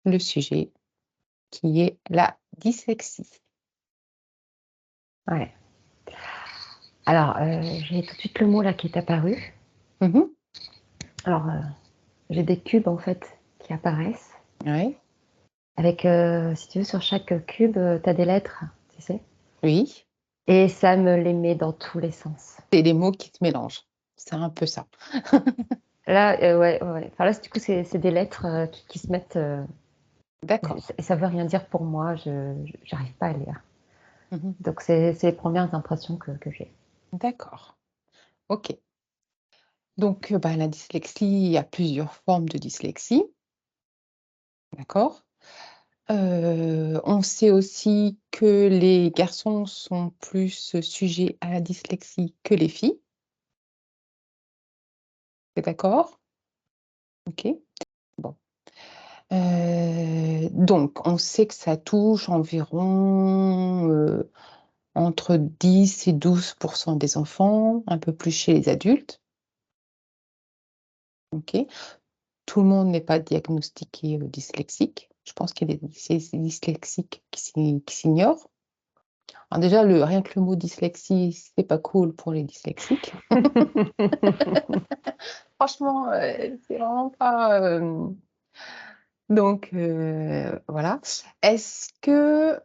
le sujet qui est la dyslexie. Ouais. Alors, j'ai tout de suite le mot là qui est apparu. Mmh. Alors, j'ai des cubes en fait qui apparaissent Ouais. avec, si tu veux, sur chaque cube, tu as des lettres, tu sais? Oui, Et ça me les met dans tous les sens. c'est les mots qui se mélangent. C'est un peu ça. Là, ouais, ouais, ouais. Enfin là, du coup, c'est des lettres, qui se mettent, D'accord. et ça veut rien dire pour moi, j'arrive pas à lire. Mmh. Donc c'est les premières impressions que j'ai. D'accord. OK. Donc, la dyslexie, il y a plusieurs formes de dyslexie, d'accord? On sait aussi que les garçons sont plus sujets à la dyslexie que les filles. Tu es d'accord? OK. Bon. Donc on sait que ça touche environ, entre 10 et 12% des enfants, un peu plus chez les adultes. OK. Tout le monde n'est pas diagnostiqué, dyslexique. Je pense qu'il y a des dyslexiques qui s'ignorent. Alors déjà rien que le mot dyslexie, c'est pas cool pour les dyslexiques. Franchement, c'est vraiment pas, donc voilà. Est-ce que,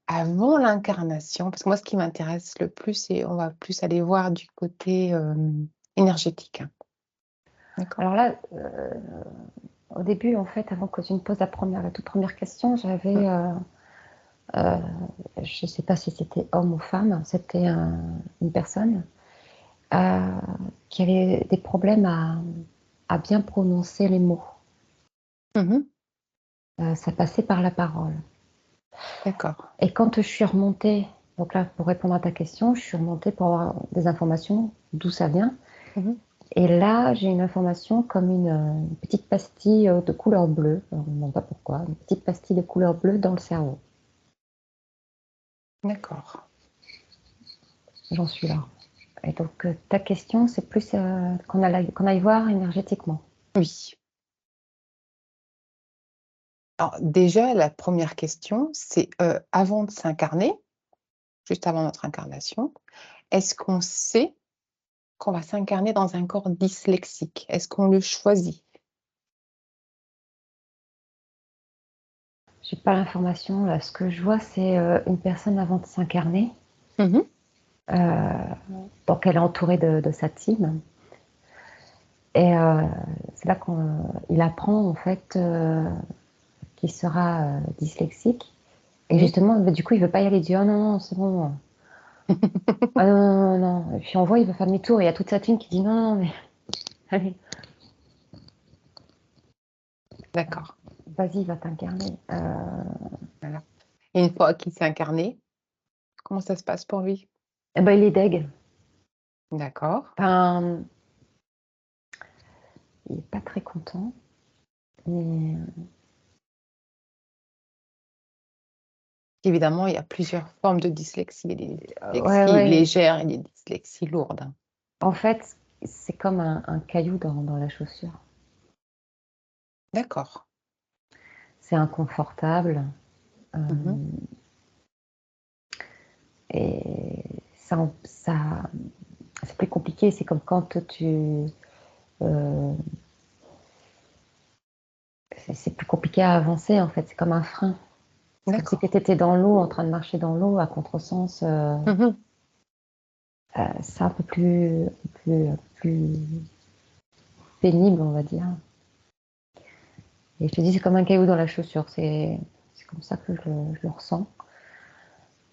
avant l'incarnation, parce que moi ce qui m'intéresse le plus, c'est on va plus aller voir du côté, énergétique, hein. D'accord? Alors là, au début, en fait, avant que tu me poses la toute première question, Mmh. j'avais, je sais pas si c'était homme ou femme, c'était une personne, heu, qui avait des problèmes à bien prononcer les mots. Mmh mh. Ça passait par la parole. D'accord. Et quand je suis remontée, donc là, pour répondre à ta question, je suis remontée pour avoir des informations, d'où ça vient. Mmh mh. Et là, j'ai une information comme une petite pastille, de couleur bleue, alors je me demande pas pourquoi, une petite pastille de couleur bleue dans le cerveau. D'accord. J'en suis là. Et donc, ta question, c'est plus, qu'on aille voir énergétiquement. Oui. Alors déjà, la première question, c'est, avant de s'incarner, juste avant notre incarnation, est-ce qu'on sait qu'on va s'incarner dans un corps dyslexique? Est-ce qu'on le choisit? J'ai pas l'information là, ce que je vois, c'est, une personne avant de s'incarner, Mmh mh. donc elle est entourée de sa team. Et c'est là qu'il apprend en fait, qu'il sera, dyslexique. Et Oui. justement, bah, du coup, il veut pas y aller, il dit: «Oh non, non, c'est bon, ah non, non, non, non». Et puis on voit, il veut faire demi-tour et il y a toute sa team qui dit: «Non, non, mais allez, D'accord, vas-y, va t'incarner». voilà. Et une fois qu'il s'est incarné, comment ça se passe pour lui? Et bah, il est deg. D'accord. Enfin, il est pas très content, mais Évidemment, il y a plusieurs formes de dyslexie. Il y a des ouais, dyslexies ouais, légères et des dyslexies lourdes, hein. en fait, c'est comme un caillou dans la chaussure. D'accord. C'est inconfortable, Mmh mh. hem et ça c'est plus compliqué. C'est comme quand heu, c'est plus compliqué à avancer, en fait, c'est comme un frein. C'est comme si tu D'accord. étais dans l'eau, en train de marcher dans l'eau à contresens, Mmh mh. c'est un peu plus pénible, on va dire. Et je te dis, c'est comme un caillou dans la chaussure, c'est comme ça que je le ressens.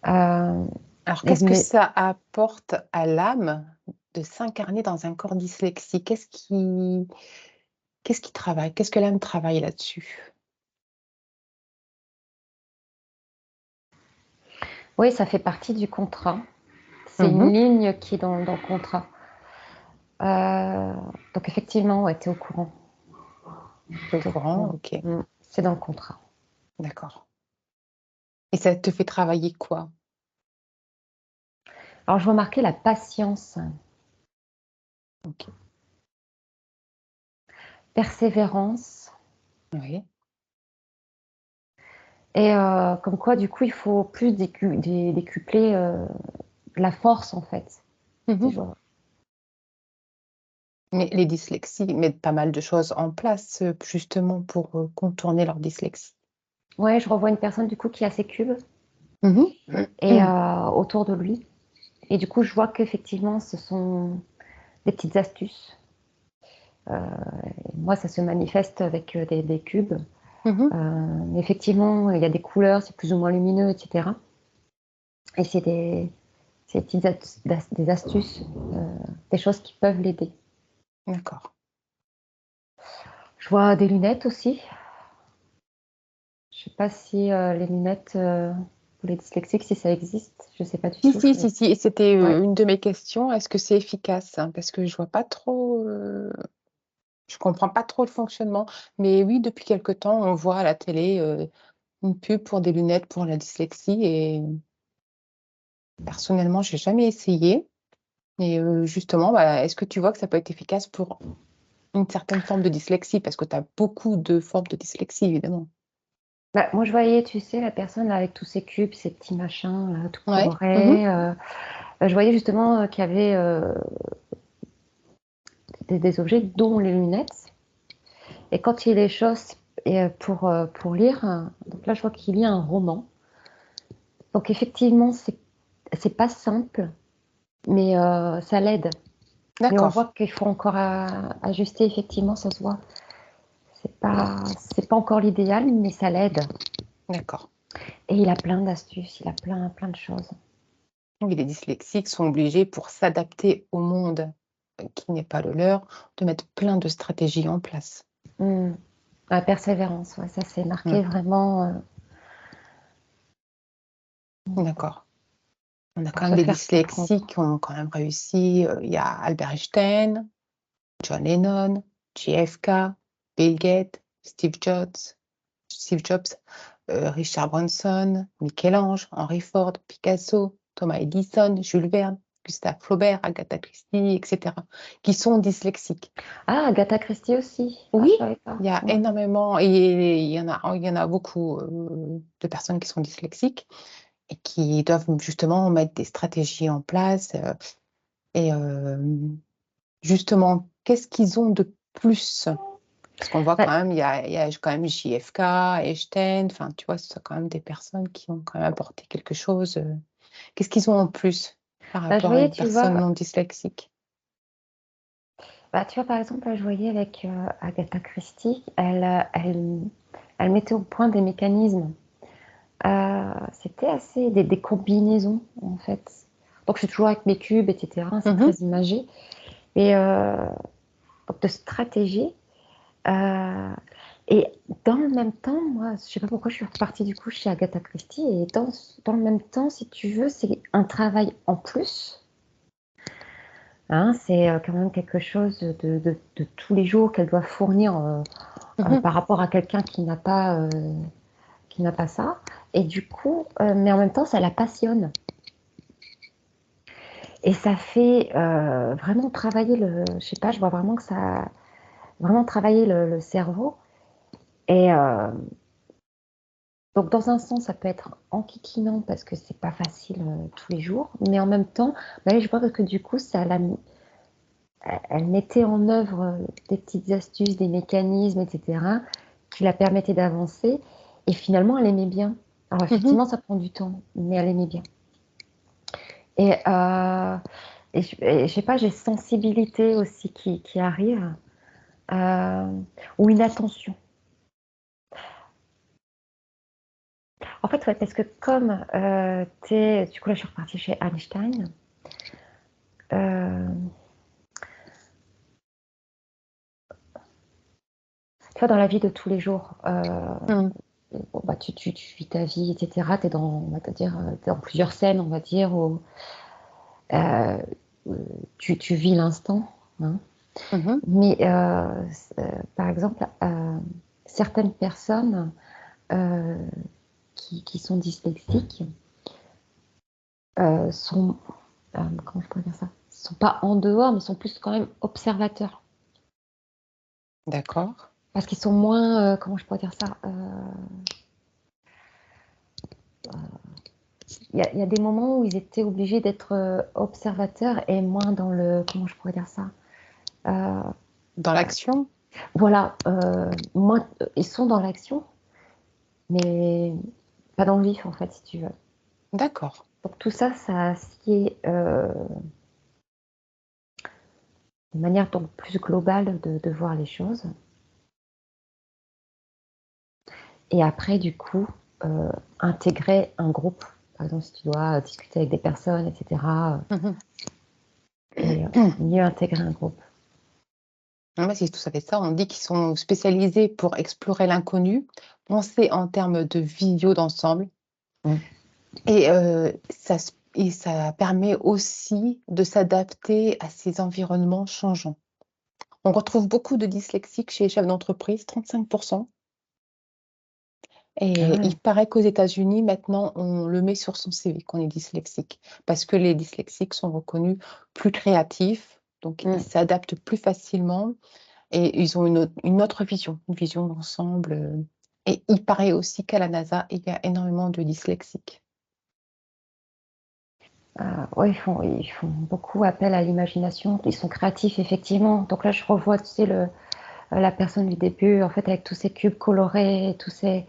Heu Alors et qu'est-ce que mais ça apporte à l'âme de s'incarner dans un corps dyslexique? Qu'est-ce qui travaille? Qu'est-ce que l'âme travaille là-dessus? oui, ça fait partie du contrat. C'est Mmh une mh. ligne qui est dans le contrat. Heu, donc effectivement, ouais, tu es au courant. Tu es au Tu es au courant? courant. OK, C'est dans le contrat. d'accord. Et ça te fait travailler quoi? Alors je vois marqué la patience, OK. persévérance, Oui. Et comme quoi, du coup, il faut plus décupler la force, en fait. C'est Mmh. genre, Mais les dyslexies mettent pas mal de choses en place, justement pour, contourner leur dyslexie. ouais, je revois une personne, du coup, qui a ses cubes Mmh et mh. autour de lui. Et du coup, je vois qu'effectivement, ce sont des petites astuces. Et moi, ça se manifeste avec des cubes. Mmh. Mais effectivement, il y a des couleurs, c'est plus ou moins lumineux, etc. Et c'est des astuces, des choses qui peuvent l'aider. D'accord. Je vois des lunettes aussi. Je sais pas si les lunettes pour les dyslexiques, si ça existe. Je sais pas du Si, tout. si, si, si, et c'était, Ouais. une de mes questions. Est-ce que c'est efficace? Hein, parce que je vois pas trop, je comprends pas trop le fonctionnement. Mais oui, depuis quelque temps, on voit à la télé, une pub pour des lunettes pour la dyslexie et personnellement, j'ai jamais essayé et justement, bah, est-ce que tu vois que ça peut être efficace pour une certaine forme de dyslexie? Parce que tu as beaucoup de formes de dyslexie, évidemment. Bah, moi, je voyais, tu sais, la personne là, avec tous ses cubes, ses petits machins là, tout Ouais. Mmh. colorés. Je voyais justement qu'il y avait des objets, dont les lunettes. Et quand il les chausse pour lire, donc là, je vois qu'il lit un roman. Donc effectivement, c'est pas simple, mais ça l'aide. Mais on D'accord, voit qu'il faut encore ajuster, effectivement, ça se voit. C'est pas encore l'idéal, mais ça l'aide. d'accord. Et il a plein d'astuces, il a plein de choses. Oui, les dyslexiques sont obligés pour s'adapter au monde, qui n'est pas le leur, de mettre plein de stratégies en place. Mm. La persévérance, ouais, ça c'est Mmh, marqué vraiment d'accord. On a pour quand même se des faire dyslexiques comprendre. qui ont quand même réussi, il y a Albert Einstein, John Lennon, JFK, Bill Gates, Steve Jobs, Richard Branson, Michel-Ange, Henry Ford, Picasso, Thomas Edison, Jules Verne, Gustave Flaubert, Agatha Christie, et cetera, qui sont dyslexiques. Ah, Agatha Christie aussi. Ah, Oui, je savais pas. il y a Ouais. énormément et il y en a beaucoup, de personnes qui sont dyslexiques et qui doivent justement mettre des stratégies en place, et justement, qu'est-ce qu'ils ont de plus? Parce qu'on voit Ouais. quand même, il y a quand même JFK, Einstein, enfin, tu vois, ce sont quand même des personnes qui ont quand même apporté quelque chose, qu'est-ce qu'ils ont en plus par Bah, je rapport à voyais, une personne non dyslexique? tu vois, par exemple, là, je voyais avec Agatha Christie, elle mettait au point des mécanismes. C'était assez des combinaisons, en fait. Donc, je suis toujours avec mes cubes, etc. C'est très Mmh. imagé. Et donc, de stratégie. Euh, et dans le même temps, moi, je sais pas pourquoi je suis repartie du coup chez Agatha Christie. Et dans le même temps, si tu veux, c'est un travail en plus. Hein, c'est quand même quelque chose de tous les jours qu'elle doit fournir Mmh. par rapport à quelqu'un qui n'a pas ça. Et du coup, mais en même temps, ça la passionne. Et ça fait vraiment travailler je sais pas, je vois vraiment que ça, vraiment travailler le cerveau. Et donc, dans un sens, ça peut être enquiquinant parce que c'est pas facile tous les jours. Mais en même temps, bah, je vois que du coup, elle mettait en œuvre des petites astuces, des mécanismes, etc., qui la permettaient d'avancer. Et finalement, elle aimait bien. Alors, Mmh. effectivement, ça prend du temps, mais elle aimait bien. Et, je sais pas, j'ai sensibilité aussi qui arrive, euh, ou une attention. En fait, ouais, parce que comme du coup, là, je suis repartie chez Einstein. Euh, Tu vois, dans la vie de tous les jours, Mmh. bon, bah, tu vis ta vie, etc. Tu es on va te dire, t'es dans plusieurs scènes, on va dire, où euh, tu vis l'instant. Hein. Mmh. Mais par exemple, certaines personnes euh, qui sont dyslexiques sont, comment je pourrais dire ça? Sont pas en dehors, mais sont plus quand même observateurs. D'accord. Parce qu'ils sont moins, comment je pourrais dire ça? y a des moments où ils étaient obligés d'être observateurs et moins dans le, comment je pourrais dire ça? Euh, Dans l'action? voilà, moins, ils sont dans l'action, mais pas dans le vif en fait, si tu veux. D'accord. Donc tout ça, ça assied de manière donc plus globale de voir les choses. Et après, du coup, intégrer un groupe. Par exemple, si tu dois discuter avec des personnes, etc. Mhm. Et mieux intégrer un groupe. Ouais, c'est tout à fait ça. On dit qu'ils sont spécialisés pour explorer l'inconnu, penser en termes de visio d'ensemble. Mm. Et, et ça permet aussi de s'adapter à ces environnements changeants. On retrouve beaucoup de dyslexiques chez les chefs d'entreprise, 35%. Ah Et ouais. il paraît qu'aux États-Unis, maintenant, on le met sur son CV qu'on est dyslexique, parce que les dyslexiques sont reconnus plus créatifs, donc ils Mm. s'adaptent plus facilement et ils ont une autre vision, une vision d'ensemble. Et il paraît aussi qu'à la NASA, il y a énormément de dyslexiques. Ouais, ils font beaucoup appel à l'imagination. Ils sont créatifs, effectivement. Donc là, je revois, tu sais, la personne du début, en fait, avec tous ces cubes colorés, tous ces...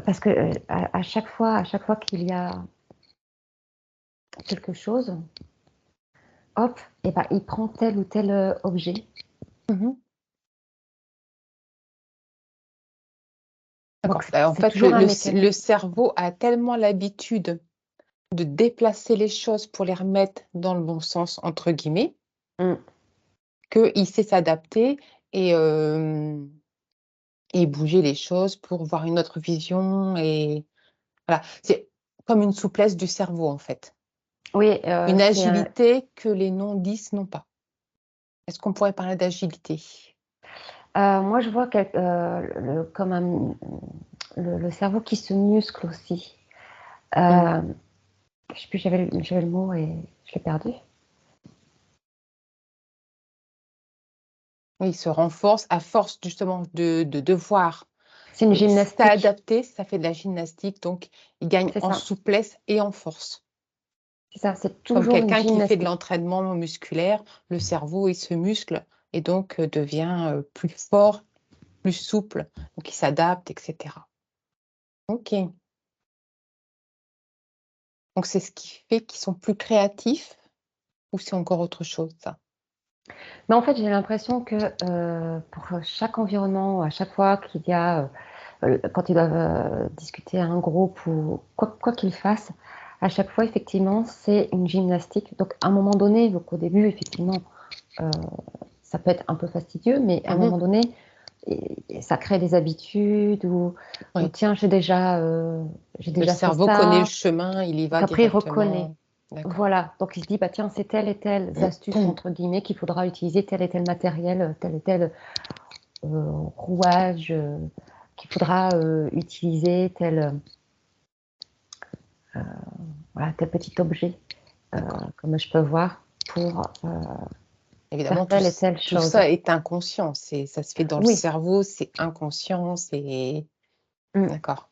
Parce que à chaque fois qu'il y a quelque chose, hop, et ben, il prend tel ou tel objet. Mhm. Donc, D'accord. En c'est fait, toujours un le mécanisme. cerveau a tellement l'habitude de déplacer les choses pour les remettre dans le bon sens, entre guillemets, Mm. qu'il sait s'adapter et, euh, et bouger les choses pour voir une autre vision. Et voilà, c'est comme une souplesse du cerveau, en fait. Oui, Une agilité que les non-dys n'ont pas. Est-ce qu'on pourrait parler d'agilité? moi, je vois comme le cerveau qui se muscle aussi. Mm. Je sais plus, j'avais le mot et je l'ai perdu. Oui, il se renforce à force justement de devoir C'est une gymnastique, s'adapter. Ça fait de la gymnastique, donc il gagne c'est en ça. souplesse et en force. C'est ça, c'est Comme toujours une quelqu'un qui fait de gymnastique. l'entraînement musculaire, le cerveau, il se muscle et donc devient plus fort, plus souple, donc il s'adapte, etc. Ok, donc c'est ce qui fait qu'ils sont plus créatifs ou c'est encore autre chose, ça? Mais en fait, j'ai l'impression que pour chaque environnement, à chaque fois qu'il y a, quand ils doivent discuter à un groupe ou quoi qu'ils fassent, à chaque fois, effectivement, c'est une gymnastique. Donc, à un moment donné, donc au début, effectivement, euh, ça peut être un peu fastidieux, mais à un Mhm. moment donné, ça crée des habitudes ou Oui. tiens, j'ai Le déjà fait cerveau connaît le ça. chemin, il y Donc va après, il reconnaît. directement. D'accord. Voilà. Donc il se dit, bah tiens, c'est telle et telle astuce, entre guillemets, qu'il faudra utiliser tel et tel matériel, tel et tel rouage qu'il faudra utiliser, voilà, tel petit objet, D'accord. comme je peux voir, pour faire Évidemment, telle et telle tout chose. ça est inconscient. Ça se fait dans le Oui. cerveau, c'est inconscient, c'est... Mm. D'accord.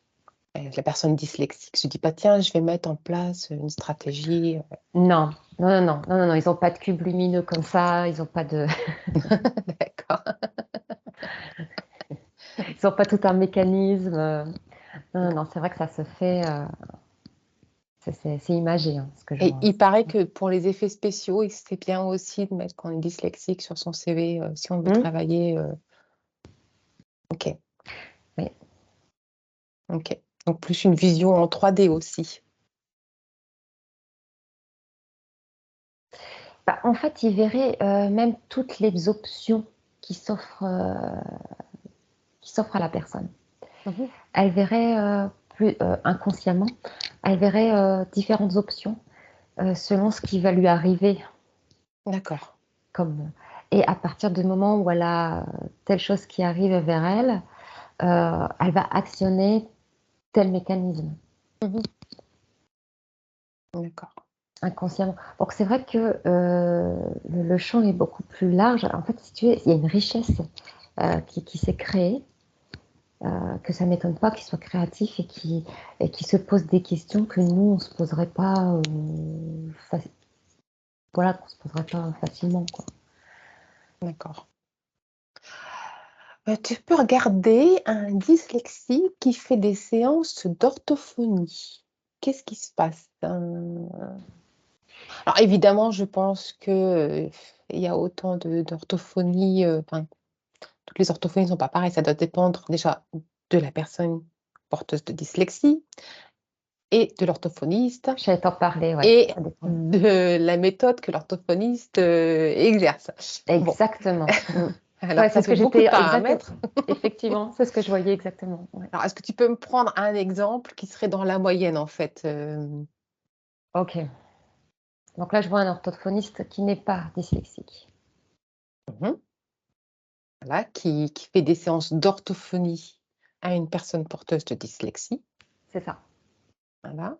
La personne dyslexique se dit pas, tiens, je vais mettre en place une stratégie. Non, non, non, non, non, non, non, ils n'ont pas de cube lumineux comme ça, ils n'ont pas de, D'accord. ils ont pas tout un mécanisme. Non, non, non, c'est vrai que ça se fait, c'est imagé, hein, ce que je Et vois. il paraît que pour les effets spéciaux, c'est bien aussi de mettre qu'on est dyslexique sur son CV si on veut Mm. travailler. Ok, Oui. ok. Donc plus une vision en 3D aussi. Bah, en fait, ils verraient même toutes les options qui s'offrent, euh, qui s'offrent à la personne. Mhm. Elle verrait plus inconsciemment, elle verrait différentes options selon ce qui va lui arriver. D'accord. Comme, et à partir du moment où elle a telle chose qui arrive vers elle, elle va actionner tel mécanisme Mhm. D'accord. inconsciemment. Donc c'est vrai que le champ est beaucoup plus large. En fait, si tu veux, il y a une richesse qui s'est créée que ça m'étonne pas qu'il soit créatif et qu'il se pose des questions que nous, on se poserait pas, voilà, qu'on se poserait pas facilement, quoi. D'accord. Tu peux regarder un dyslexique qui fait des séances d'orthophonie. Qu'est-ce qui se passe? Alors évidemment, je pense que, il y a autant d'orthophonie, enfin, toutes les orthophonies ne sont pas pareilles. Ça doit dépendre déjà de la personne porteuse de dyslexie et de l'orthophoniste J'allais t'en parler, ouais, et ça dépend. de la méthode que l'orthophoniste, exerce. Bon, Exactement. alors Ouais, ça c'est ce fait que beaucoup de j'étais exactement. paramètres. Effectivement, c'est ce que je voyais exactement. Ouais. Alors est-ce que tu peux me prendre un exemple qui serait dans la moyenne en fait? Ok. Donc là, je vois un orthophoniste qui n'est pas dyslexique. Mmh. Voilà, qui fait des séances d'orthophonie à une personne porteuse de dyslexie. C'est ça. Voilà.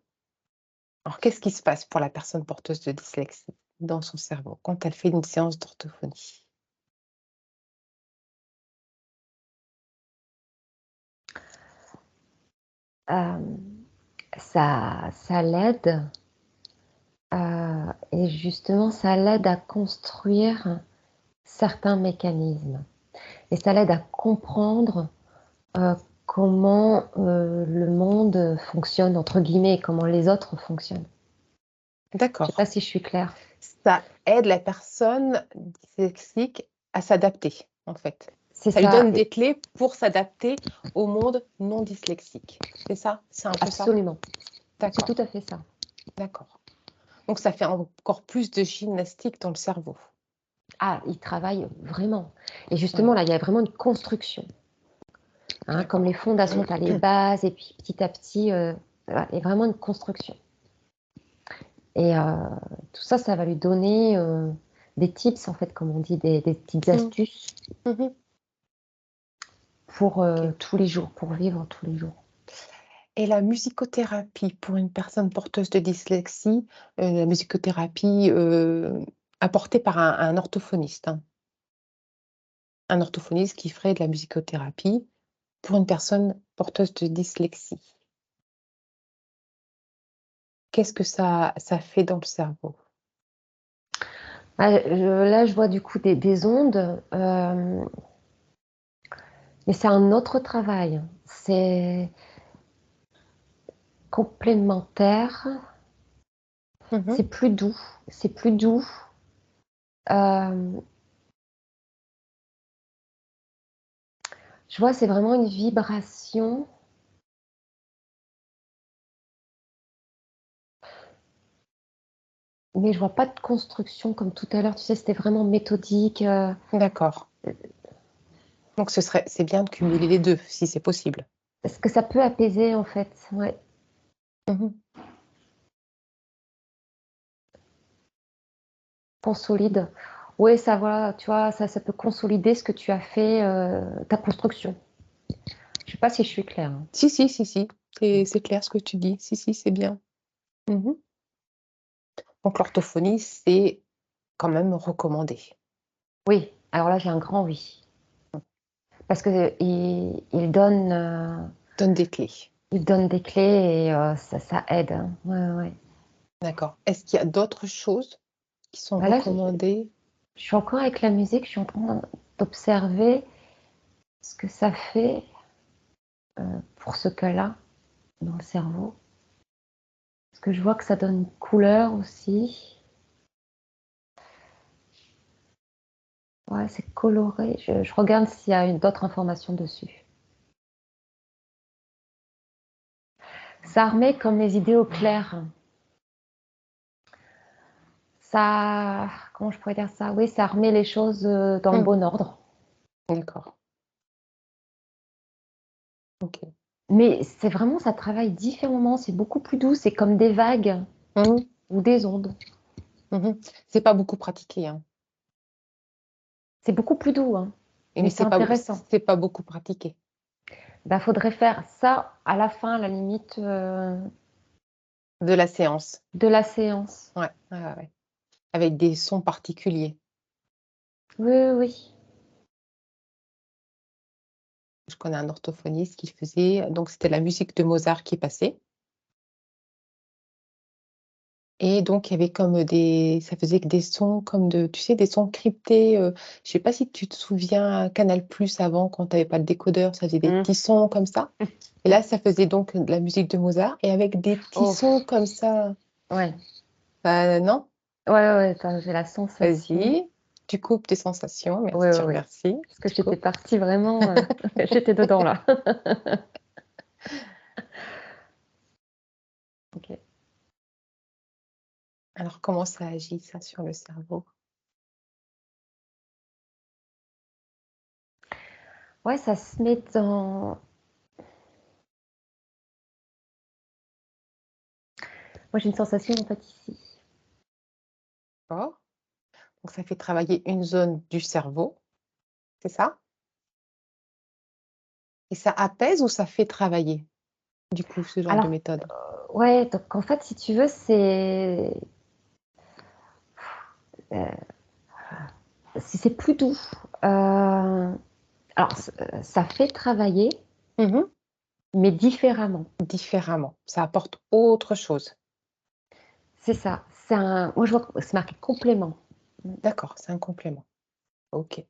Alors qu'est-ce qui se passe pour la personne porteuse de dyslexie dans son cerveau quand elle fait une séance d'orthophonie? Euh, ça l'aide et justement, ça l'aide à construire certains mécanismes et ça l'aide à comprendre euh, comment le monde fonctionne, entre guillemets, et comment les autres fonctionnent. Je sais pas D'accord. si je suis claire. Ça aide la personne dyslexique à s'adapter, en fait. C'est Ça lui ça, donne des clés pour s'adapter au monde non dyslexique. C'est ça? C'est un peu ça? absolument. C'est tout D'accord, à fait ça. d'accord. Donc ça fait encore plus de gymnastique dans le cerveau. Ah, il travaille vraiment. Et Ouais, justement, là, il y a vraiment une construction. Hein, comme les d'accord. fondations, tu as les bases, et puis petit à petit, voilà, il y a vraiment une construction. Et tout ça, ça va lui donner des tips, en fait, comme on dit, des petites Mmh. astuces Mmh. pour OK. tous les jours, pour vivre tous les jours. Et la musicothérapie pour une personne porteuse de dyslexie, la musicothérapie, apportée par un orthophoniste, hein. Un orthophoniste qui ferait de la musicothérapie pour une personne porteuse de dyslexie. Qu'est-ce que ça fait dans le cerveau? Ah, là, je vois du coup des ondes, mais c'est un autre travail. C'est complémentaire, Mmh. c'est plus doux, c'est plus doux. Euh, je vois, c'est vraiment une vibration. Mais je vois pas de construction comme tout à l'heure, tu sais, c'était vraiment méthodique. D'accord. Donc c'est bien de cumuler les 2 si c'est possible. Est-ce que ça peut apaiser en fait? Ouais, Mmh. consolide. Oui, ça voilà, tu vois, ça peut consolider ce que tu as fait, ta construction. Je sais pas si je suis claire, hein. Si, si, si, si, c'est clair ce que tu dis. Si, si, c'est bien. Mmh. Donc l'orthophonie, c'est quand même recommandé. Oui, alors là j'ai un grand oui. Parce que Donne des clés. il donne des clés et ça aide, hein. Ouais, ouais. D'accord. Est-ce qu'il y a d'autres choses qui sont Bah là, recommandées? je suis encore avec la musique, je suis en train d'observer ce que ça fait pour ce cas-là dans le cerveau. Parce que je vois que ça donne une couleur aussi. Ouais, c'est coloré. Je regarde s'il y a d'autres informations dessus. Ça remet comme les idées au clair. Ça, comment je pourrais dire ça? Oui, ça remet les choses dans le Mmh. bon ordre. D'accord. OK. Mais c'est vraiment, ça travaille différemment. C'est beaucoup plus doux. C'est comme des vagues Mmh. ou des ondes. Mmh. C'est pas beaucoup pratiqué, hein, C'est beaucoup plus doux, hein. mais Mais c'est intéressant. c'est pas beaucoup pratiqué. Ben, faudrait faire ça à la fin, à la limite De la séance. de la séance. Ouais, ouais, ouais, ouais. Avec des sons particuliers. Oui, oui, oui. Je connais un orthophoniste qui faisait donc c'était la musique de Mozart qui passait et donc il y avait comme des ça faisait que des sons comme de tu sais, des sons cryptés, je sais pas si tu te souviens à Canal+ avant quand tu avais pas le décodeur, ça faisait des Mmh. petits sons comme ça et là, ça faisait donc de la musique de Mozart et avec des petits Oh, sons comme ça. ouais. Non? Ouais, ouais, ouais, j'ai la sensation. Vas-y, tu coupes tes sensations. Merci, Ouais, tu ouais, ouais. remercies. Parce que Tu j'étais coupes. partie vraiment, j'étais dedans là. OK. Alors comment ça agit ça sur le cerveau? Ouais, ça se met dans moi j'ai une sensation en fait ici. D'accord, donc ça fait travailler une zone du cerveau, c'est ça? Et ça apaise ou ça fait travailler, du coup, ce genre de Alors, méthode? ouais, donc en fait, si tu veux, c'est plus doux. Alors ça fait travailler, Mmh. mais différemment. Différemment, ça apporte autre chose. C'est ça. C'est un moi je vois que c'est marqué complément. D'accord, c'est un complément. OK,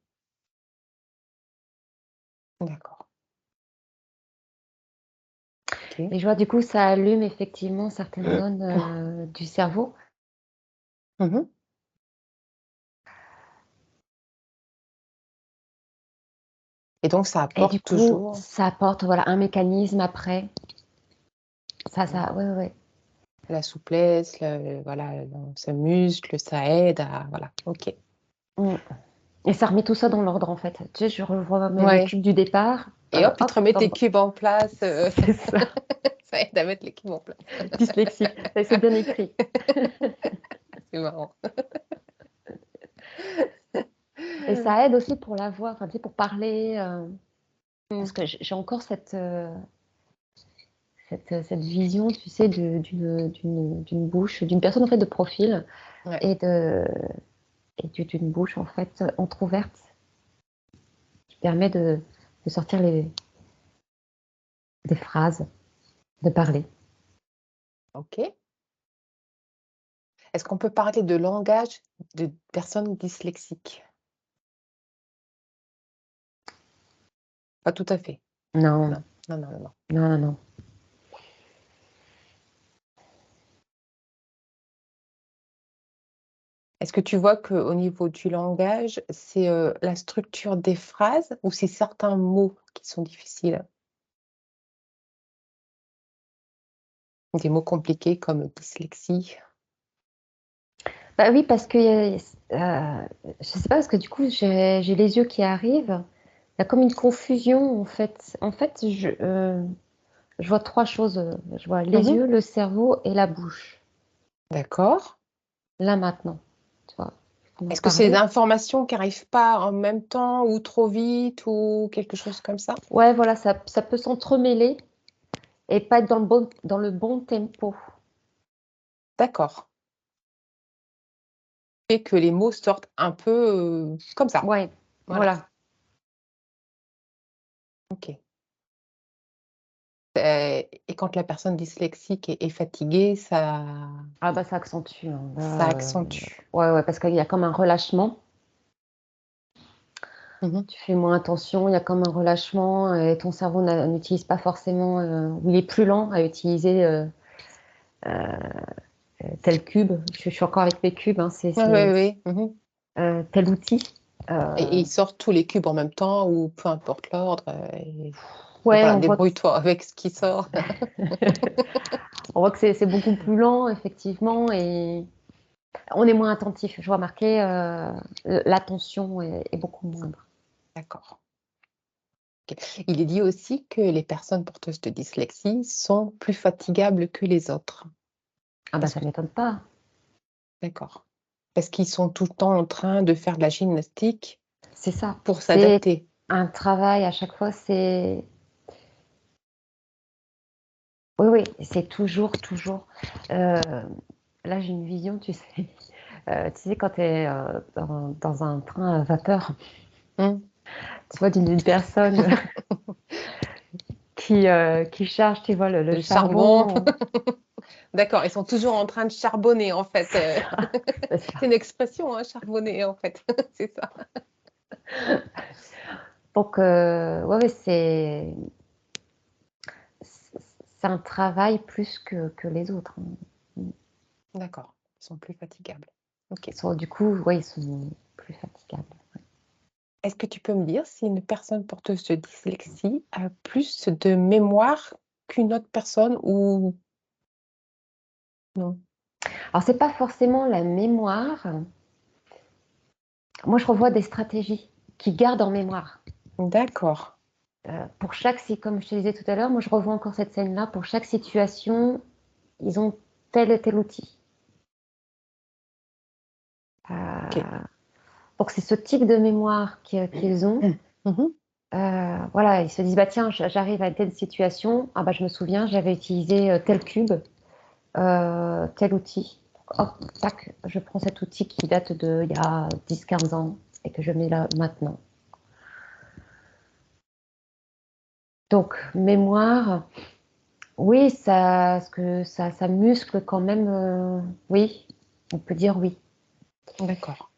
d'accord. OK. Et je vois du coup ça allume effectivement certaines zones, du cerveau Mmh. Et donc ça et du apporte coup toujours ça apporte voilà un mécanisme après. Ça ouais, ouais, ouais. la souplesse, le voilà, ça muscle, ça aide à voilà, OK. Mmh. Et ça remet tout ça dans l'ordre en fait. Tu sais, je revois mes Ouais cubes du départ, et hop, il te hop, remet dans le tes cubes en place, c'est ça, ça aide à mettre les cubes en place. dyslexique. C'est bien écrit. C'est marrant. Et ça aide aussi pour la voix, enfin tu sais, pour parler, Mmh. parce que j'ai encore cette vision, tu sais, d'une bouche, d'une personne en fait de profil Ouais, et d'une bouche en fait entrouverte qui permet de sortir des phrases, de parler. OK. Est-ce qu'on peut parler de langage de personnes dyslexiques? Pas tout à fait. Non, Non. Non, non, non, non. non, non, non. Est-ce que tu vois qu'au niveau du langage, c'est, la structure des phrases ou c'est certains mots qui sont difficiles? Des mots compliqués comme dyslexie? Bah oui, parce que je sais pas, parce que du coup, j'ai les yeux qui arrivent. Il y a comme une confusion en fait. En fait, je vois 3 choses, je vois les Mmh. yeux, le cerveau et la bouche. D'accord. Là maintenant, tu vois? On en Est-ce que c'est des parlait. informations qui arrivent pas en même temps ou trop vite ou quelque chose comme ça? Ouais, voilà, ça peut s'entremêler et pas être dans le bon tempo. D'accord. Et que les mots sortent un peu, comme ça. Ouais, Voilà, voilà. OK. Et quand la personne dyslexique est fatiguée, Ah bah, ça accentue, hein, ça là, accentue. ouais, ouais, parce qu'il y a comme un relâchement. Mmh. Tu fais moins attention, il y a comme un relâchement et ton cerveau n'utilise pas forcément, ou il est plus lent à utiliser, tel cube. Je suis encore avec mes cubes, hein, Ouais, ouais, ouais. Mmh. tel outil. Et ils sortent tous les cubes en même temps ou peu importe l'ordre, et Ouais, voilà, débrouille-toi avec ce qui sort. on voit que c'est beaucoup plus lent effectivement et on est moins attentif. Je vois marquer, l'attention est beaucoup moindre. D'accord. OK. Il est dit aussi que les personnes porteuses de dyslexie sont plus fatigables que les autres. Ah bah, Est-ce ça que m'étonne pas. d'accord. Parce qu'ils sont tout le temps en train de faire de la gymnastique C'est ça. pour C'est s'adapter. un travail à chaque fois, c'est oui, oui, c'est toujours, heu, là j'ai une vision, tu sais, tu sais quand tu es, dans un train à vapeur Mmh. Tu vois, d'une personne qui charge, tu vois, le Le charbon. charbon. D'accord, ils sont toujours en train de charbonner, en fait. C'est ça. C'est une expression, hein, charbonner, en fait. C'est ça. Donc, ouais, c'est un travail plus que les autres, hein. D'accord, ils sont plus fatigables. OK. Du coup, ouais, ils sont plus fatigables. Est-ce que tu peux me dire si une personne porteuse de dyslexie a plus de mémoire qu'une autre personne ou non? Alors, c'est pas forcément la mémoire. Moi, je revois des stratégies qui gardent en mémoire. D'accord. Pour chaque, comme je te disais tout à l'heure, moi, je revois encore cette scène-là. Pour chaque situation, ils ont tel et tel outil. OK. Donc, c'est ce type de mémoire qu'ils ont. Mmh. Voilà, ils se disent, bah tiens, j'arrive à telle situation. Ah bah, je me souviens, j'avais utilisé tel cube, tel outil. Hop, tac, je prends cet outil qui date il y a 10-15 ans et que je mets là maintenant. Donc, mémoire, oui, ça muscle quand même, oui, on peut dire oui. D'accord.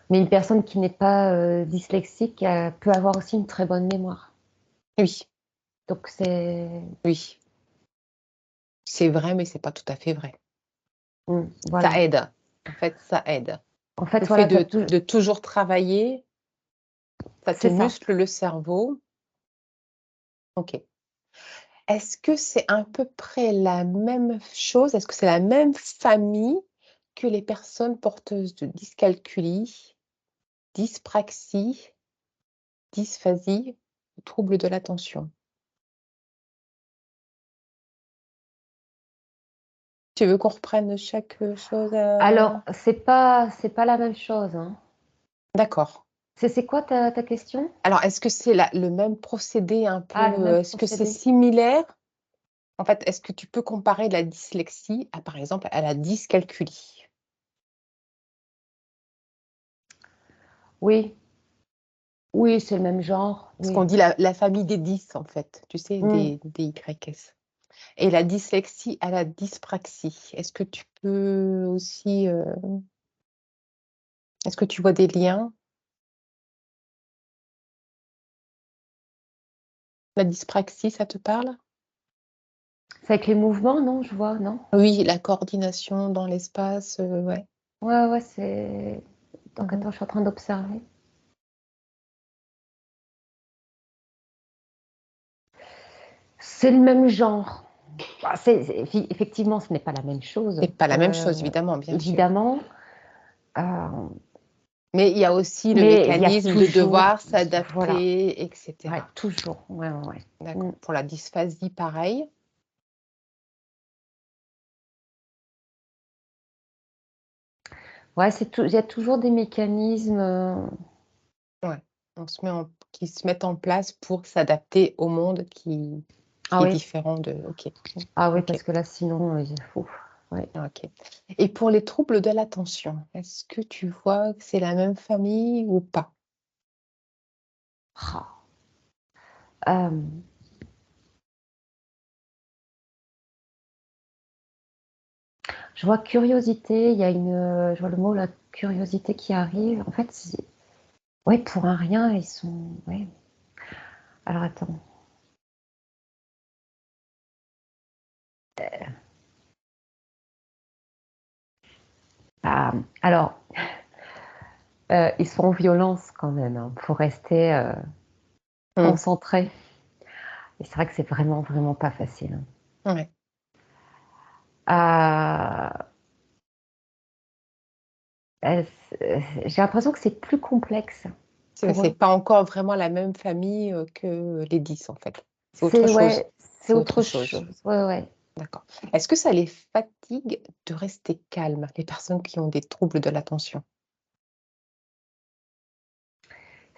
Mais une personne qui n'est pas dyslexique peut avoir aussi une très bonne mémoire. Oui, Donc, c'est. oui. C'est vrai, mais c'est pas tout à fait vrai. Ça Voilà. aide. En fait, ça aide. En fait, Le fait voilà, de toujours travailler, ça te c'est ça. muscle le cerveau. OK. Est-ce que c'est à peu près la même chose? Est-ce que c'est la même famille que les personnes porteuses de dyscalculie, dyspraxie, dysphasie ou troubles de l'attention? Tu veux qu'on reprenne chaque, chose, Alors, c'est pas la même chose, hein. D'accord. C'est quoi ta question? Alors est-ce que c'est la le même procédé un peu, Ah, le même est-ce que c'est procédé. similaire? En fait, est-ce que tu peux comparer la dyslexie à, par exemple, à la dyscalculie? Oui, oui, c'est le même genre, Parce qu'on oui. dit la famille des 10 en fait, tu sais, Mmh. des YS. Et la dyslexie à la dyspraxie. Est-ce que tu peux aussi, est-ce que tu vois des liens? La dyspraxie, ça te parle? C'est avec les mouvements, non, je vois, non? Oui, la coordination dans l'espace, ouais. Ouais, ouais, c'est. Donc, Mmh. attends, je suis en train d'observer. C'est le même genre. Bah, effectivement, ce n'est pas la même chose, C'est pas la même chose évidemment, bien sûr. évidemment. Euh, Mais il y a aussi le mais il y a mécanisme de toujours, devoir voilà, s'adapter et ouais, cetera. toujours, ouais, ouais, ouais. Mm. D'accord. Pour la dysphasie, pareil? Ouais, il y a toujours des mécanismes. Ouais. On se met en qui se mettent en place pour s'adapter au monde Ah qui est oui, différent de OK. ah oui, OK. parce que là, sinon, ouf, ouais. OK. Et pour les troubles de l'attention, est-ce que tu vois que c'est la même famille ou pas? Ah. Euh, je vois curiosité, je vois le mot la curiosité qui arrive. En fait, ouais, pour un rien, ils sont, ouais. Alors attends. Ah, alors, ils sont en violence quand même, hein, pour rester Mmh. concentrés. Et c'est vrai que c'est vraiment, vraiment pas facile, hein. Ouais. Euh, j'ai l'impression que c'est plus complexe pour C'est eux. pas encore vraiment la même famille, que les 10 en fait. C'est autre C'est chose. ouais, c'est C'est autre autre chose. chose. Ouais, ouais. D'accord. Est-ce que ça les fatigue de rester calmes, les personnes qui ont des troubles de l'attention?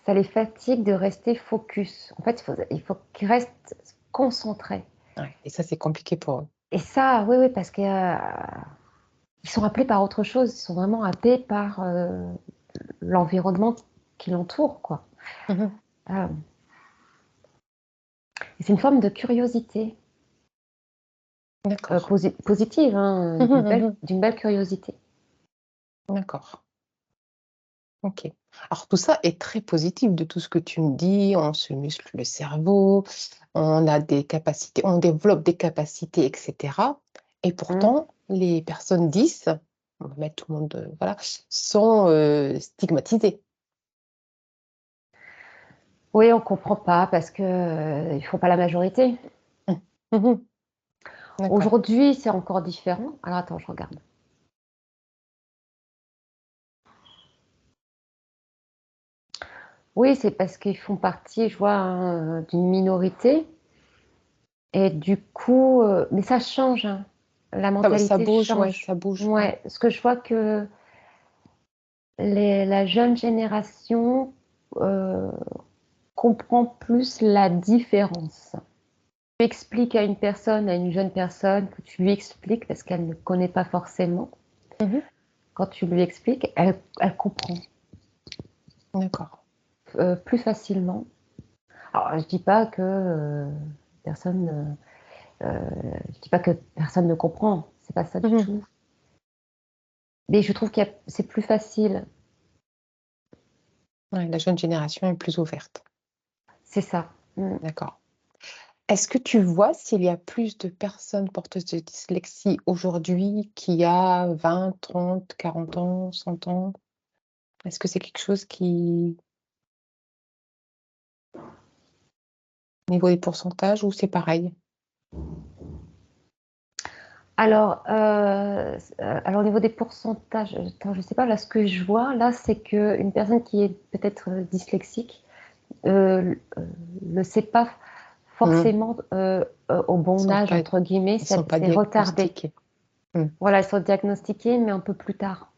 Ça les fatigue de rester focus. En fait, il faut qu'ils restent concentrés. Ouais et ça, c'est compliqué pour eux. Et ça, oui, oui, parce que ils sont appelés par autre chose. Ils sont vraiment happés par l'environnement qui l'entourent, quoi. Mhm. Euh, et c'est une forme de curiosité D'accord. positive, hein, Mhm, mhm. d'une belle curiosité. D'accord. Ok. Alors tout ça est très positif de tout ce que tu me dis. On se muscle le cerveau, on a des capacités, on développe des capacités, etc. Et Mm. pourtant, les personnes 10, on va mettre tout le monde, voilà, sont stigmatisées. Oui, on ne comprend pas parce qu'ils ne font pas la majorité. Mhm. Mhm. D'accord. Aujourd'hui, c'est encore différent. Alors attends, je regarde. Oui, c'est parce qu'ils font partie, je vois, hein, d'une minorité. Et du coup, mais ça change, hein. La Ça mentalité bouge, ouais, change. ça bouge, ouais. Ouais, parce que je vois que la jeune génération euh, comprend plus la différence. Tu expliques à une personne, à une jeune personne, que tu lui expliques parce qu'elle ne connaît pas forcément. Mhm. Quand tu lui expliques, elle comprend D'accord. plus facilement. Alors, personne, je dis pas que personne ne comprend. C'est pas ça du Mhm. tout. Mais je trouve que c'est plus facile. Ouais, la jeune génération est plus ouverte. C'est ça. Mm. D'accord. Est-ce que tu vois s'il y a plus de personnes porteuses de dyslexie aujourd'hui qu'il y a 20, 30, 40 ans, 100 ans? Est-ce que c'est quelque chose qui, au niveau des pourcentages, ou c'est pareil? Alors au niveau des pourcentages, attends, je sais pas, là, ce que je vois, là, c'est qu'une personne qui est peut-être dyslexique ne sait pas Mmh. forcément au Ils bon sont âge, pas, entre guillemets, ils sont pas c'est retardé. diagnostiqués. Mmh. Voilà, ils sont diagnostiqués, mais un peu plus tard.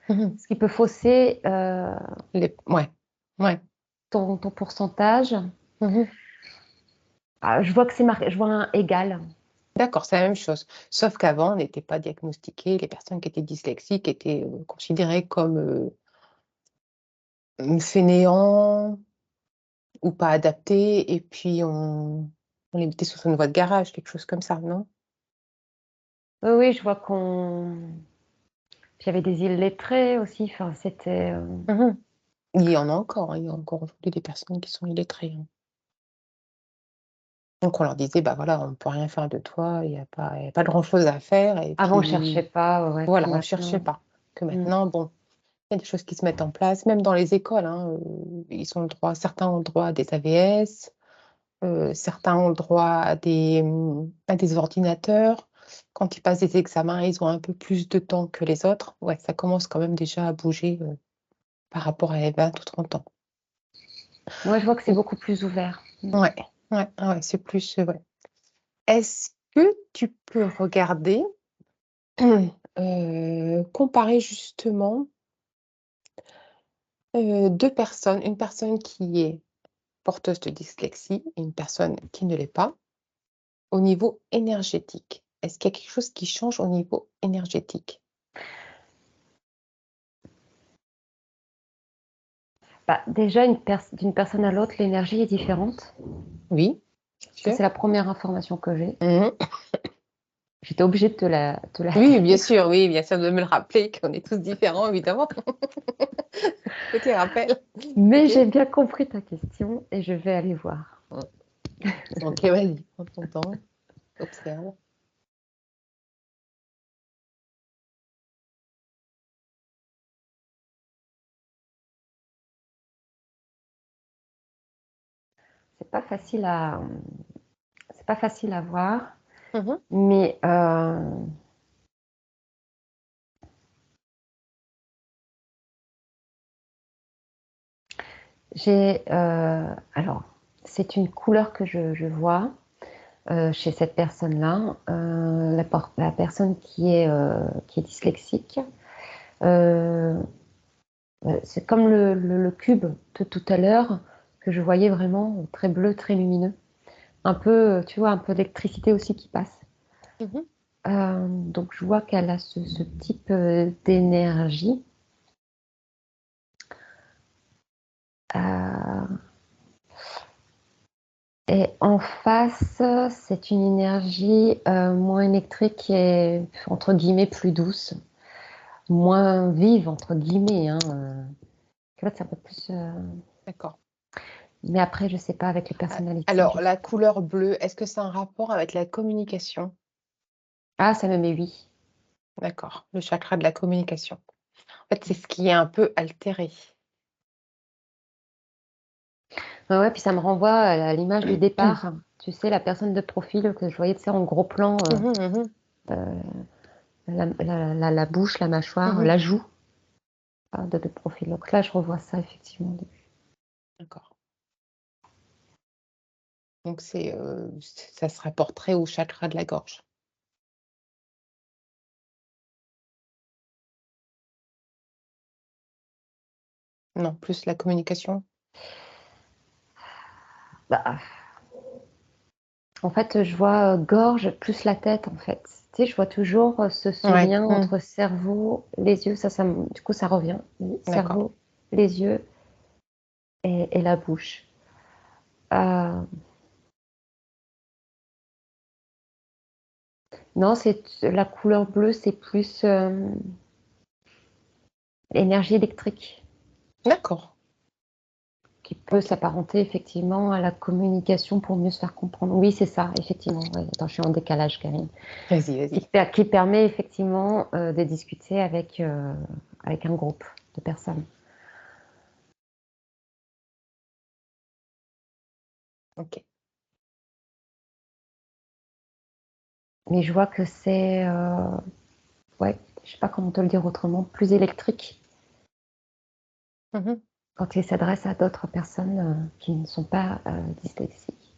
Mmh. Ce qui peut fausser Ouais, ouais. ton pourcentage. Mmh. Ah, je vois que c'est marqué, je vois un égal. D'accord, c'est la même chose. Sauf qu'avant, on n'était pas diagnostiqués. Les personnes qui étaient dyslexiques étaient considérées comme fainéants ou pas adaptés, et puis on les mettait sur une voie de garage, quelque chose comme ça, non? Oui, oui, je vois qu'on. Puis il y avait des illettrés aussi. Enfin, c'était. Mmh. Il y en a encore, hein, il y a encore aujourd'hui des personnes qui sont illettrées, hein. Donc on leur disait: «Bah, voilà, on ne peut rien faire de toi, il y a pas grand-chose à faire», et Avant, on cherchait puis pas, ouais, puis voilà, on cherchait maintenant. pas. Que Mm. maintenant, bon, il y a des choses qui se mettent en place, même dans les écoles, hein, certains ont le droit à des AVS, certains ont le droit à des ordinateurs. Quand ils passent des examens, ils ont un peu plus de temps que les autres. Ouais, ça commence quand même déjà à bouger, par rapport à il y a 20 ou 30 ans. Moi, je vois que c'est beaucoup plus ouvert. Mm. Ouais, ouais, ouais, c'est plus, ouais. Est-ce que tu peux regarder, comparer justement, 2 personnes, une personne qui est porteuse de dyslexie et une personne qui ne l'est pas, au niveau énergétique? Est-ce qu'il y a quelque chose qui change au niveau énergétique? Bah, déjà, d'une personne à l'autre, l'énergie est différente. Oui, Ça, sûr. c'est la première information que j'ai. Mmh. J'étais obligée de te la Oui, bien dire. sûr, oui, bien sûr, de me le rappeler qu'on est tous différents, évidemment. Petit rappel. Mais OK. j'ai bien compris ta question et je vais aller voir. Mmh. OK, vas-y, prends ton temps, observe. C'est pas facile à, c'est pas facile à voir, Mmh. mais alors, c'est une couleur que je vois chez cette personne-là, la personne qui est dyslexique. Euh, c'est comme le cube de tout à l'heure que je voyais vraiment très bleu, très lumineux. Un peu, tu vois, un peu d'électricité aussi qui passe. Mmh. Donc je vois qu'elle a ce type d'énergie. Euh, et en face, c'est une énergie moins électrique et entre guillemets plus douce, moins vive entre guillemets. Hein. Tu vois, c'est un peu plus. D'accord. Mais après, je sais pas avec les Ah, personnalités. alors, la couleur bleue, est-ce que c'est un rapport avec la communication? Ah, ça me met oui. D'accord, le chakra de la communication. En fait, c'est ce qui est un peu altéré. Ouais, ouais, puis ça me renvoie à l'image du départ. Tu sais, la personne de profil que je voyais, tu sais, en gros plan, Mmh mh, mmh. la bouche, la mâchoire, Mmh. la joue de profil. Donc là, je revois ça effectivement. D'accord. Donc ça se rapporterait au chakra de la gorge? Non, plus la communication? Bah, en fait, je vois gorge plus la tête, en fait. Tu sais, je vois toujours ce Ouais, lien mmh, entre cerveau, les yeux, du coup, ça revient. d'accord. Cerveau, les yeux et la bouche. Euh, non, c'est la couleur bleue, c'est plus l'énergie électrique D'accord, qui peut OK. s'apparenter effectivement à la communication pour mieux se faire comprendre. Oui, c'est ça, effectivement. Ouais. Attends, je suis en décalage, Karine. Vas-y, vas-y. Qui permet effectivement de discuter avec un groupe de personnes. OK. Mais je vois que c'est, ouais, je sais pas comment te le dire autrement, plus électrique Mmh. quand il s'adresse à d'autres personnes qui ne sont pas dyslexiques.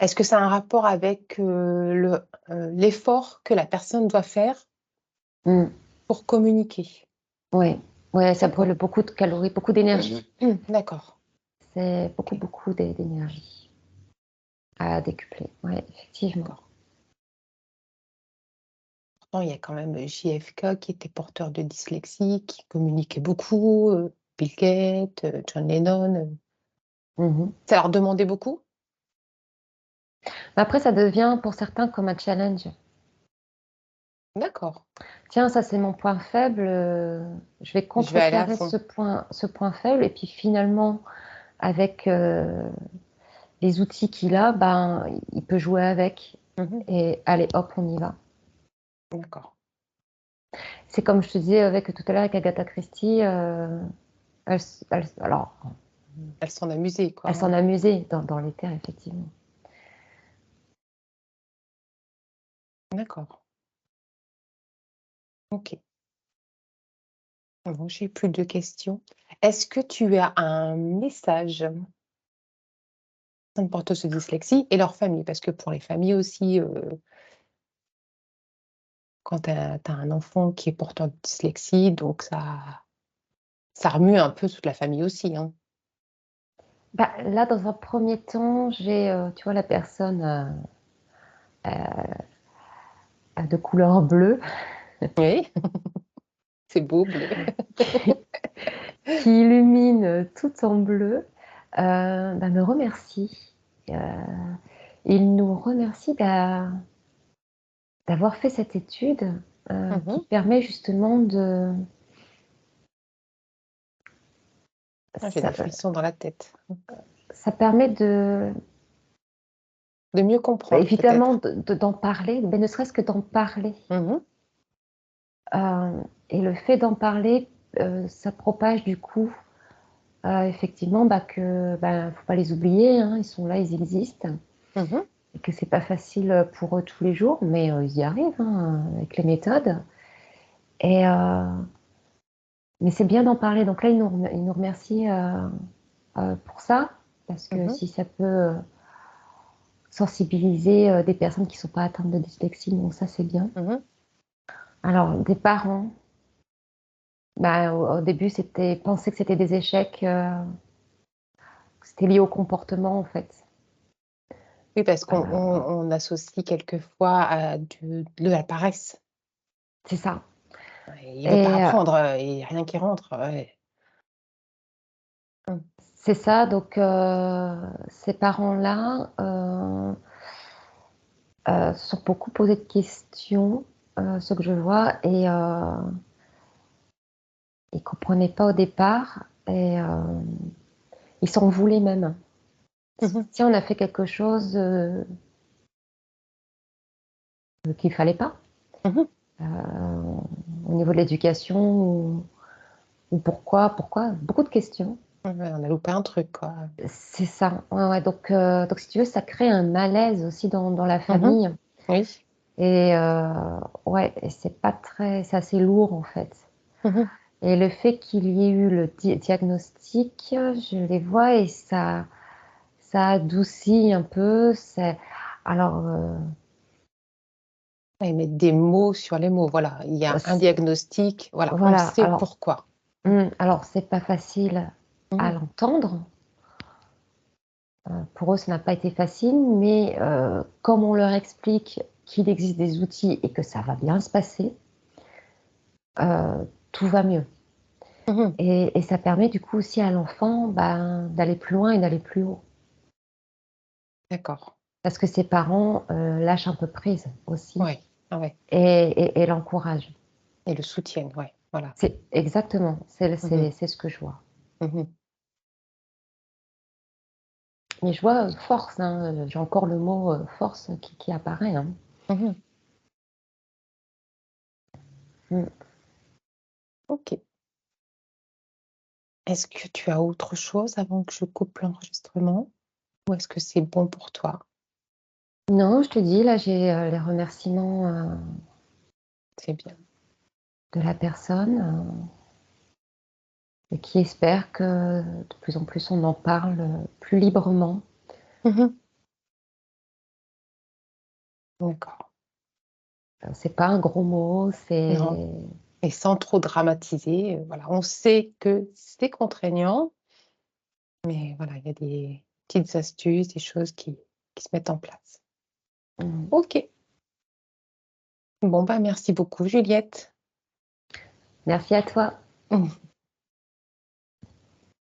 Est-ce que ça a un rapport avec, l'effort que la personne doit faire Mm. pour communiquer? Ouais, ouais, ça brûle D'accord. beaucoup de calories, beaucoup d'énergie. D'accord, C'est beaucoup, OK, beaucoup d'énergie à décupler. Ouais, effectivement. d'accord. Pourtant, il y a quand même, JFK qui était porteur de dyslexie, qui communiquait beaucoup, Bill Gates, John Lennon, Mhm. Ça leur demandait beaucoup? Après, ça devient pour certains comme un challenge. D'accord, Tiens, ça c'est mon point faible. Je vais je vais aller à contrecarrer fond. ce point faible. Et puis finalement, avec les outils qu'il a, ben, il peut jouer avec. Mmh. Et allez, hop, on y va. D'accord. C'est comme je te disais tout à l'heure avec Agatha Christie. Alors, Elles s'en amusaient, quoi, elle s'en hein. amusait dans les terres, effectivement. D'accord, OK. Bon, j'ai plus de questions. Est-ce que tu as un message aux porteuses de dyslexie et leurs familles? Parce que pour les familles aussi, quand tu as un enfant qui est porteur de dyslexie, donc ça remue un peu toute la famille aussi, hein? Bah, là, dans un premier temps, j'ai, tu vois, la personne de couleur bleue Oui, c'est beau, bleu. qui illumine tout en bleu, bah, me remercie. Euh, il nous remercie d'avoir fait cette étude qui Mmh. permet justement Ah, j'ai des ça, frissons dans la tête. ça permet de De mieux comprendre évidemment peut-être. d'en parler, mais ne serait-ce que d'en parler. Mmh. Et le fait d'en parler, ça propage du coup effectivement bah, que bah, faut pas les oublier, hein, ils sont là, ils existent. Mmh. Et que c'est pas facile pour eux tous les jours, mais ils y arrivent hein, avec les méthodes. Et mais c'est bien d'en parler. Donc là, il nous remercie pour ça, parce que Mmh. si ça peut sensibiliser des personnes qui ne sont pas atteintes de dyslexie, donc ça c'est bien. Mmh. Alors des parents, bah, au début c'était penser que c'était des échecs, que c'était lié au comportement en fait. Oui, parce Euh, on associe quelquefois à de la paresse. c'est ça. Ouais, il veut pas Et apprendre, et rien qui rentre, ouais. Mmh. C'est ça, donc ces parents-là se sont beaucoup posé de questions, ce que je vois, et ils comprenaient pas au départ, et ils s'en voulaient même. Mmh mh. Si on a fait quelque chose qu'il fallait pas, Mmh mh. au niveau de l'éducation, ou pourquoi, beaucoup de questions. Ouais, on a loupé un truc, quoi. C'est ça, ouais, ouais, donc si tu veux, ça crée un malaise aussi dans la Mmh mh. famille, Oui. et ouais, et c'est pas très, c'est assez lourd, en fait. Mmh mh. Et le fait qu'il y ait eu le diagnostic, je les vois, et ça adoucit un peu, c'est alors, Ouais, mettre des mots sur les mots, voilà. Il y a un c diagnostic, voilà, on voilà, sait pourquoi. Mmh. alors c'est pas facile Mmh à mh. l'entendre, pour eux, ça n'a pas été facile, mais comme on leur explique qu'il existe des outils et que ça va bien se passer, tout va mieux, Mmh mh. et ça permet du coup aussi à l'enfant, ben, d'aller plus loin et d'aller plus haut. D'accord. Parce que ses parents, lâchent un peu prise aussi, Ouais. Ah ouais, et l'encouragent. et le soutiennent, ouais, voilà. C'est exactement, c'est Mmh mh. c'est ce que je vois. Mmh mh. Mais je vois, force, hein, j'ai encore le mot, force qui apparaît, hein. Mmh mh. Mmh. OK. Est-ce que tu as autre chose avant que je coupe l'enregistrement? Ou est-ce que c'est bon pour toi? Non, je te dis, là, j'ai, les remerciements, C'est bien. de la personne, et qui espère que de plus en plus on en parle, plus librement. Mmh mh. D'accord. C'est pas un gros mot, Non, c'est et sans trop dramatiser, voilà. On sait que c'est contraignant, mais voilà, il y a des petites astuces, des choses qui se mettent en place. mmh. OK. Bon, bah, merci beaucoup Juliette. Merci à toi. Mmh.